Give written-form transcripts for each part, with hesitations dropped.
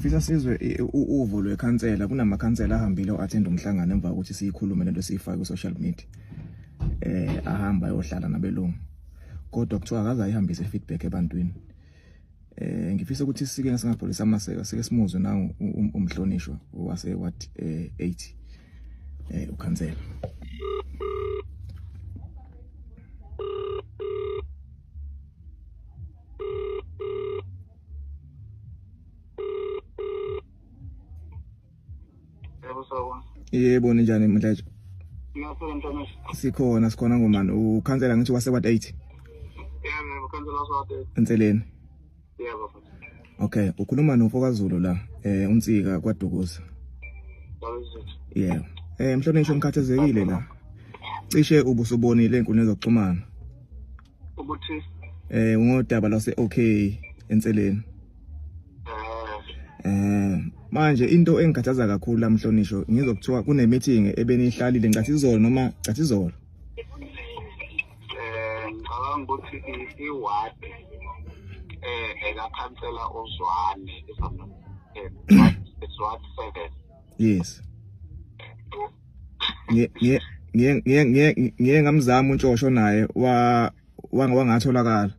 Mfisa sizwe uvo lwekhansela kunamakhansela ahambile o-attend umhlangano emva kokuthi siyikhulume lento siyifake ku social media. Ahamba ayohlala nabelungu. Kodwa kuthiwa akaze ayihambise feedback ebantwini. Ngifisa ukuthi sike ngasingapholisa amaseko sike simuzwe na umhlonishwa wase Ward 8 ukhansela. Yebo njani Mdlejo? Sikhona ngomani ukhansela ngithi wase Ward 8. Yebo ukhansela wase Ward 8. Entseleni. Yebo. Okay, ukhuluma noFokazulu la uNtsika kwaDukuza. Yeah. Mhlonishwa ngikhathazekile la. Cishe ubusubonile enkundleni zokuxhumana. Ukuthi ngodaba lase okay Entseleni. Manje into engikhathaza kakhulu la mhlonisho ngizokuthiwa kune meeting ebenihlalile ngathi izolo noma ngathi izolo. Ngicabanga ukuthi iward ekakhansela uZwane it's Ward 7. Yes. Ngiye ngamzama uNtshosho naye wangatholakala.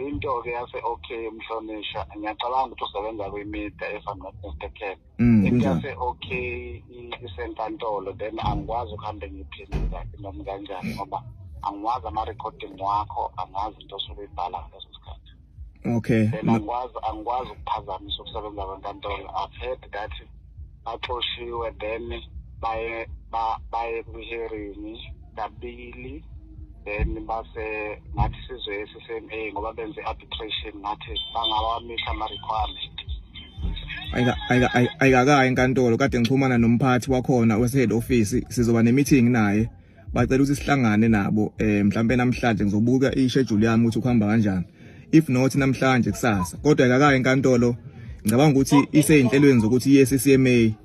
Into ke yase okay Mhlonisha ngiyacabanga ukuthi usebenza kwemedia if I'm not mistaken. Into yase okay isenkantolo then angikwazi ukuhamba ngiphindela noma kanjani ngoba angikwazi ama recording wakho angazi into osubibhala ngaleso sikhathi. Okay. Then angikwazi ukuphazamisa ukusebenza kwenkantolo. I've heard that baxoshiwe then baye ku-hearing kabili then base ngathi sizwe SSMA ngoba benze arbitration ngathi bangawamisha ama requirement. Ayikaka enkantolo kade ngichumana nomphathi wakhona wese-head office sizoba ne-meeting naye bacela ukuthi sihlangane nabo mhlambe namhlanje ngizobuka i-schedule yami ukuthi ukuhamba kanjani if not namhlanje kusasa kodwa ayikaka enkantolo ngicabanga ukuthi iseyinhlelweni zokuthi i-CCMA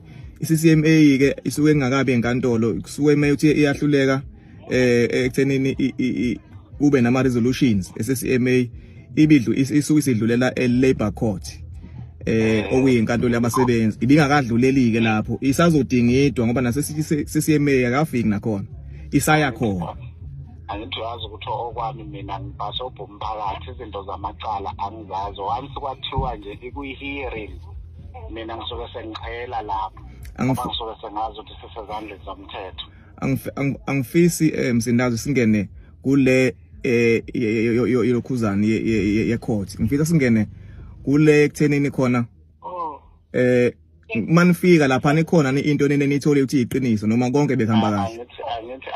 i-CCMA ke isuke engakabi enkantolo kusuke mayuthi iyahluleka ekuthenini kube nama resolutions SSMA ibidlu isuke isidlulela e-Labor Court okuyinkantolo yabasebenzi ibingakadluleli ke lapho isazodingidwa ngoba nasesithi CCMA akafiki nakhona isaya khona. Angiyazi ukuthi okwami mina ngibasobho umphakathi izinto zamacala angizazi once kwathiwa nje ikuyi-hearing mina ngisuke sengiqhela lapho ngisuke sengazi ukuthi sisezandleni zomthetho. Angifisi msindazo singene kule yokhuzani ye court ngifisa singene kule ekuthenini khona manifika lapha nikhona into nenithole ukuthi iqiniso noma konke behamba kahle.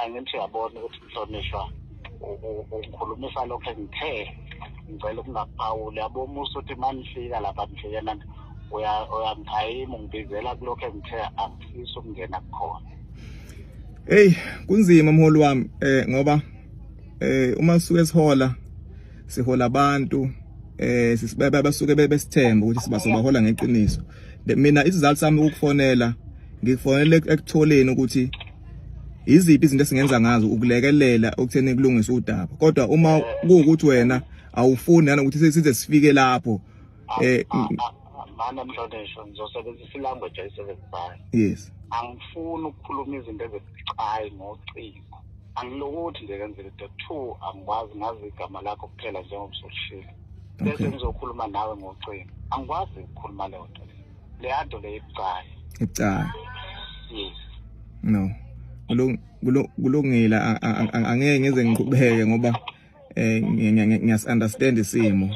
Angithi yabona ukuthi Mhlonishwa ukhulumisa lokho engithe ngicela ukungaphawuli yabo musu ukuthi manifika lapha nifike nani uyangithayima ungibizela kulokho engithe angifisi ukungena khona. Hey kunzima mholi wami ngoba uma sisuke sihola abantu basuke besithemba ukuthi sibahola ngeqiniso. Mina isizathu sami ukufonela ngifonele ekutholeni ukuthi iziphi izinto esingenza ngazo ukulekelela okutheni kulungisa udaba kodwa uma kuukuthi wena awufuni nana ukuthi size sifike lapho mana Mhlonishwa ngizosebenzisa ilanguage ayisebenzisayo. Yes. Angifuni ukukhuluma izinto ezicayi ngocingo. Angilokuthi nje kenzele the two angikwazi ngazi igama lakho kuphela njengoba usushilo. Bese ngizokhuluma nawe ngocingo. Angikwazi ukukhuluma leyo nto. Le yanto le icayi. Yes. No. Kulungile angeke ngize ngiqhubeke ngoba ngiyas-understand isimo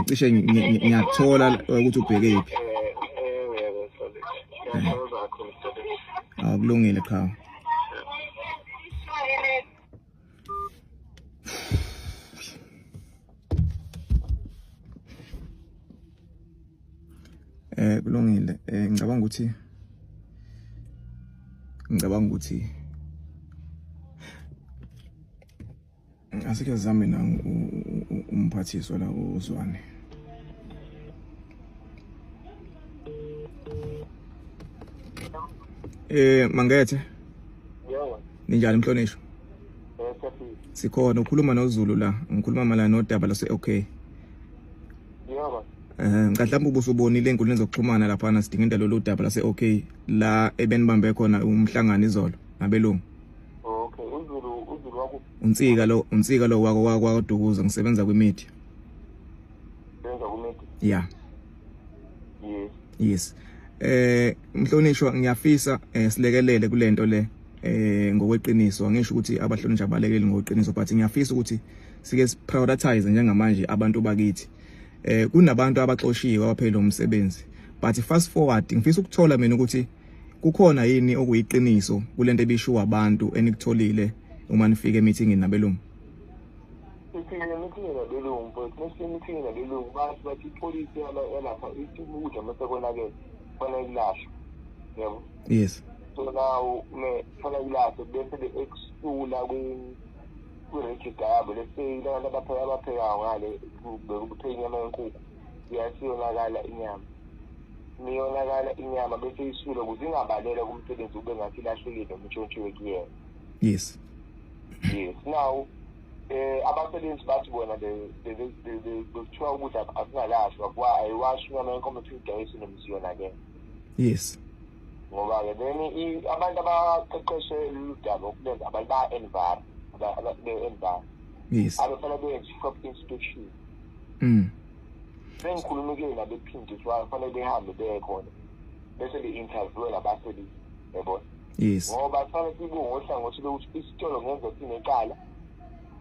cishe ngiyathola ukuthi ubhekephi. Kulungile cha. Kulungile ngicabanga ukuthi asike zame na umphathiswa la uZwane. Mangethe. Yebo. Ninjani Mhlonishwa? Sikhona ukhuluma noZulu la, ngikhuluma mala nodaba lase okay. Yebo. Mhlawumbe ubusubonile enkundleni zokuxhumana lapha sidinga indaba loludaba lase okay la ebenibambe khona umhlangano izolo nabelungu. Okay, uzulu wakho. Unsika lo wako Dukuza ngisebenza kwimedia. Benza kumedia. Yeah. Yes. Mhlonishwa ngiyafisa silekelele kulento le ngokweqiniso angisho ukuthi abahlonishwa balekele ngokweqiniso but ngiyafisa ukuthi sike prioritize njengamanje abantu bakithi. Kunabantu abaxoshiwe abaphela umsebenzi but fast forward ngifisa ukuthola mina ukuthi kukhona yini okuyiqiniso kulento ebishiwa abantu enikutholile uma nifike emeetingini nabelungu. Meeting nabelungu bathi ipolice yalapha ikudla masekonakele fana ilahle. Yebo. Yes. So now fana ilahle bese be-exclula kwi-register yabo let's say lana abapheka ngale kuphenya inyama yenkukhu iyasiyonakala inyama bese isula ukuze ingabalela kumsebenzi ube ngathi ilahlekile umtshontshiwe kuyena. Yes. Now abasebenzi bathi bona bekuthiwa ukuthi asingalashwa kwa ayiwashi inyama yenkomo tuyidayise nomsiyona ke. Yes. Ngoba ke then abantu abaqeqeshe ludaba okulenza abantu ba-envar be-envar. Yes. Abafana be-shop inspection. Sengikhulumeke nabephindiswa kufanele behambe bekhona bese be-interview nabasebenzi yebo. Yes. Ngoba kufanele sibunge ohlangothi lokuthi isitolo ngenza sinekala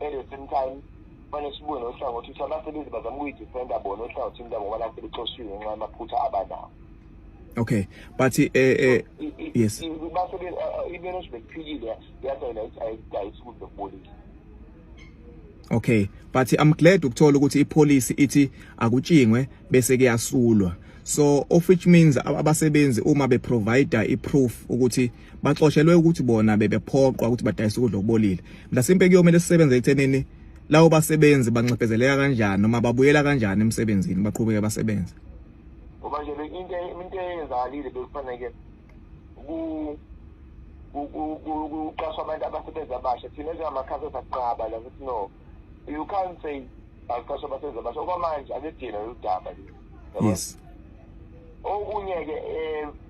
at the same time kufanele sibunge ohlangothi ukuthi abasebenzi bazama ukuyidefenda bona ohlangothini labo ngoba lapho bexoshiwe ngenxa yamaphutha abanawo. Okay, but yes. Basebenzi i-management phikile yasayina ayidayisi ukudla okubolile. Okay, but I'm glad ukuthola ukuthi ipolice ithi akutshingwe bese kuyasulwa. So of which means abasebenzi uma be provide iproof ukuthi baxoshelwe ukuthi bona bebephoqwa ukuthi badayise ukudla okubolile. Mhlasimpe kuyomela sisebenze ekuthenini lawo basebenzi banxephezeleka kanjani noma babuyela kanjani emsebenzini baqhubeke basebenze. Ngoba nje into eyenzakalile bekufanele kuqashwa abantu abasebenza abasha thina njengamakhazi saqaba la ukuthi no you can't say aqashwa abasebenza abasha okwamanje akudina udaba le. Yes. Okunye ke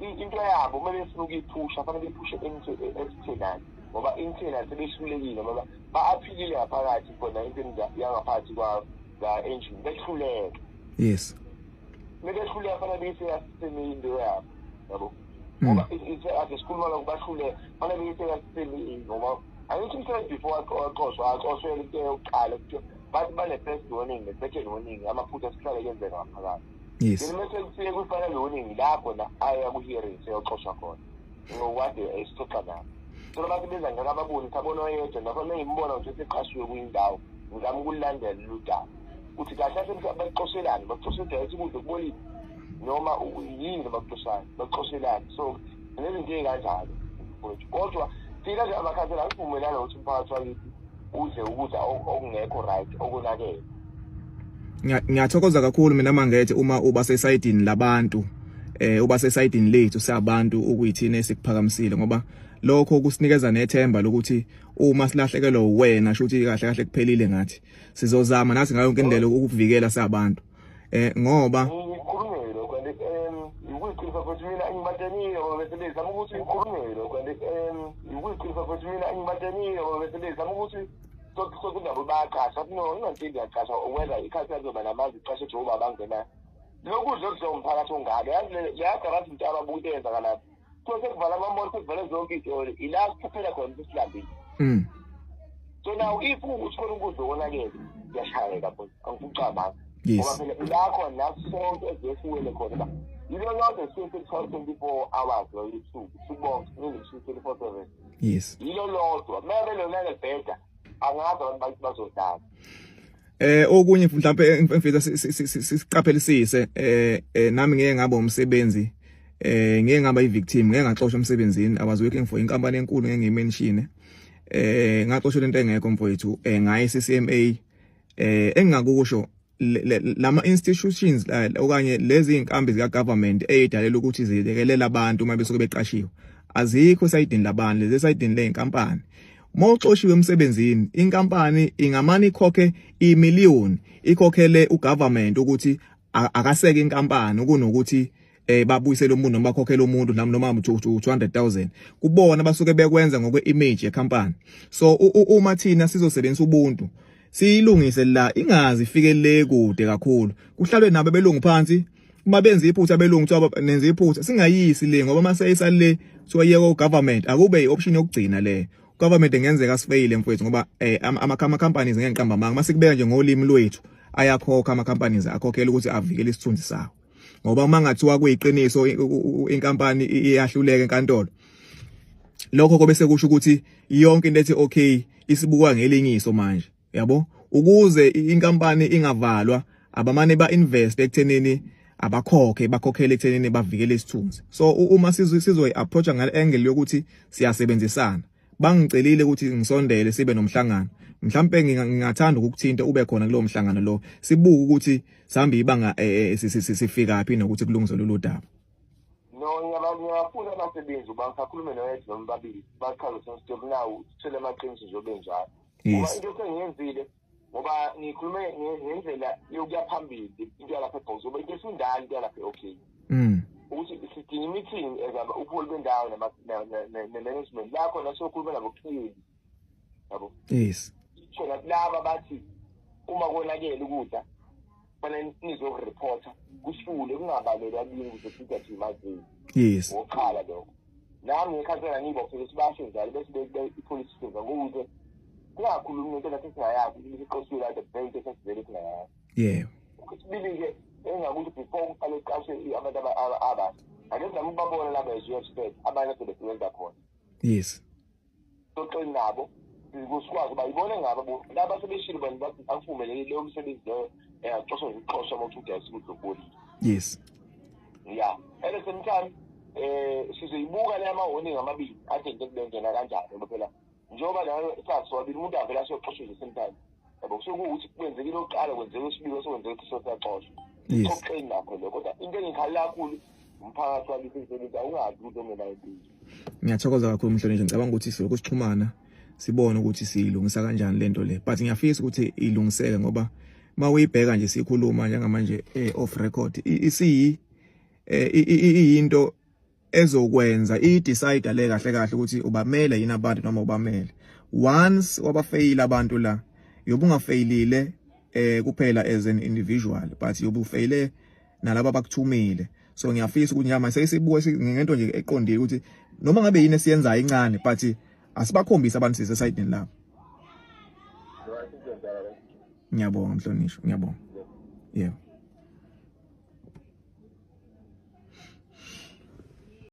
into yabo kumele sinuke iphusha fanele iphushe external ngoba internal sebehlulekile ngoba baaphilile ngaphakathi khona into yangaphathi kwa engine behluleke. Yes. Behluleka fanele bese yasiseme into yabo yabo ngoba ake sikhuluma lokubahluleka fanele bese yasiseme ngoba angithi mse before aqoshwe into yokuqala bathi bane first warning ne second warning amaphutha esihlale yenzeka ngaphakathi. Yes. Mase kusiye kufanele warning lapho na aya ku hearing seyoxoshwa khona ngokwade ayisixoxa nabo. So abantu benza ngaka ababoni sabona oyedwa lapho mengimbona ukuthi seqashiwe kwindawo ngizama ukulandela ludaba uthi kahle abaxoshelana baxoshela ukudla okubolile noma yini baxoshelana so nezinto ezikanjalo kodwa thina nje amakhansela akuvumelana ukuthi umphakathi wakithi udle ukudla okungekho right okunakele. Ngiyathokoza kakhulu mina mangethe uma uba sesayidini labantu uba sesayidini lethu sabantu ukuyithina esikuphakamisile ngoba lokho kusinikeza nethemba lokuthi uma silahlekelwa uwena shuthi kahle kuphelile ngathi sizozama nathi ngayo yonke indlela ukuvikela sabantu ngoba ikhulumelo kwande ukuyiqiniso futhi mina angibathenile ngobesebenzi zama ukuthi ikhulumelo kwande ukuyiqiniso futhi mina angibathenile ngobesebenzi zama ukuthi sokundaba bayaqasha no ingantindi yaqasha whether ikhathi yazoba namanzi iqashe Jehova bangena lokudla okuzomphakathi ongale yazi abantu into ababuke yenzakala so sekuvala amamoli sekuvala zonke izinto ila kuphela khona isilambile. So now if ukuthi khona ukudla okonakele yashayeka bonke angikucabanga ngoba phela ilakho nasonke ezefuwele khona ba yilo lonke 24 hours lo YouTube sibonke ngizoshisa 24/7. Yes. Yilo lodwa mebe lona lebheda angazi abantu bazodlala. Okunye mhlawumbe mfethu siqaphelisise nami ngeke ngaba umsebenzi ngeke ngaba ivictim ngeke ngaxoshwa emsebenzini I was working for inkampani enkulu ngeke ngimention ngaxoshwa into engekho mfowethu ngaye CCMA engingakusho lama institutions okanye lezi inkambi zika government ezidalela ukuthi zilekelela abantu uma besuke beqashiwe azikho sayidini labantu lezi sayidini leinkampani. Mawuxoshiwe emsebenzini inkampani ingamani ikhokhe imillion ikhokhele ugovernment ukuthi akaseke inkampani kunokuthi babuyisele umuntu noma bakhokhele umuntu noma 200,000 kubona basuke bekwenza ngokwe image yecompany. So uma thina sizosebenzisa ubuntu siyilungise la ingazi ifikele kude kakhulu kuhlalwe nabo belungu phansi uma benza iphutha belungu kuthiwa nenza iphutha singayisi le ngoba mase isale kuthiwa yeko government akube ioption yokugcina le government engenzeka sifaile mfowethu ngoba ama companies ngenqamba manga masikubeka nje ngolimi lwethu ayakhokha ama companies akhokhela ukuthi avikele isithunzi sawo ngoba uma ngathiwa kuyiqiniso inkampani iyahluleka enkantolo lokho kobe sekusho ukuthi yonke into ethi okay isibukwa ngelinyiso manje yabo ukuze inkampani ingavalwa abamane ba-invest ekuthenini bakhokhele ekuthenini bavikele isithunzi. So uma sizoyi-approacha ngale-angle yokuthi siyasebenzisana bangicelile ukuthi ngisondele sibe nomhlangano mhlambe ngingathanda ukukuthinta ube khona kulowo mhlangano lo sibuke ukuthi sihambe ibanga sifika phi nokuthi kulungiswe lolu daba. No, ngiyafuna abasebenzi bangisakhulume noyedwa noma babili baqhaza sensitive nawo sithele amaqiniso njengoba njalo. Ngoba into engiyenzile ngoba ngikhulume ngendlela yokuya phambili into yalapha eBhozo ngoba into esindala into yalapha okay. Ukuthi sidinga meeting ezaba upholi bendawo ne-management lakho nasokhuluma nabokuphili yabo. Yes. So laba bathi uma konakele ukudla fanele nizoreporta kusifule kungabaleli abini ukuze sithi imagine. Yes. Okhala lokho. Nami ngikhathela ngibophe sibasho njalo bese ipolice siza ngokuze kungakhulumi into lapho singayazi ukuthi la the bank esivele kunayo. Yeah. Kusibili nje engakuthi before uqale uqashe abantu aba ake nami babona laba eJSP abanye sebesebenza khona. Yes. Soqini nabo kusikwazi bayibone ngabo laba sebeshilo bani bathi akuvumelekile leyo umsebenzi leyo yaxoshwa iqosha mawuthi uyasibudlobuli. Yes. Yeah. At the same time sizoyibuka le amahoni ngamabili athi into kubenzena kanjani ngoba phela njengoba nayo sathi wabili umuntu avela asoxoshwe the same time. Yabo kusukuthi kwenzekile oqala kwenzeka isibiko sokwenzeka ukuthi sosaxoshwa. Soqini nakho lokho kodwa into engikhala kakhulu umphakathi wakithi isebenza ungazi ukuthi omena impilo. Ngiyathokoza kakhulu Mhlonishwa ngicabanga ukuthi siloko sixhumana sibone ukuthi siyilungisa kanjani lento le but ngiyafisa ukuthi ilungiseke ngoba mawuyibheka nje sikhuluma njengamanje off record into ezokwenza i-decide le kahle kahle ukuthi ubamele yini abantu noma ubamele once wabafail abantu la yobungafailile kuphela as an individual but yobufaile nalabo abakuthumile. So ngiyafisa ukuthi nyama sesibuke ngento nje eqondile ukuthi noma ngabe yini esiyenzayo incane but asibakhombisa abantu sise side lapho. Ngiyabonga Mhlonishwa ngiyabonga. Yeah.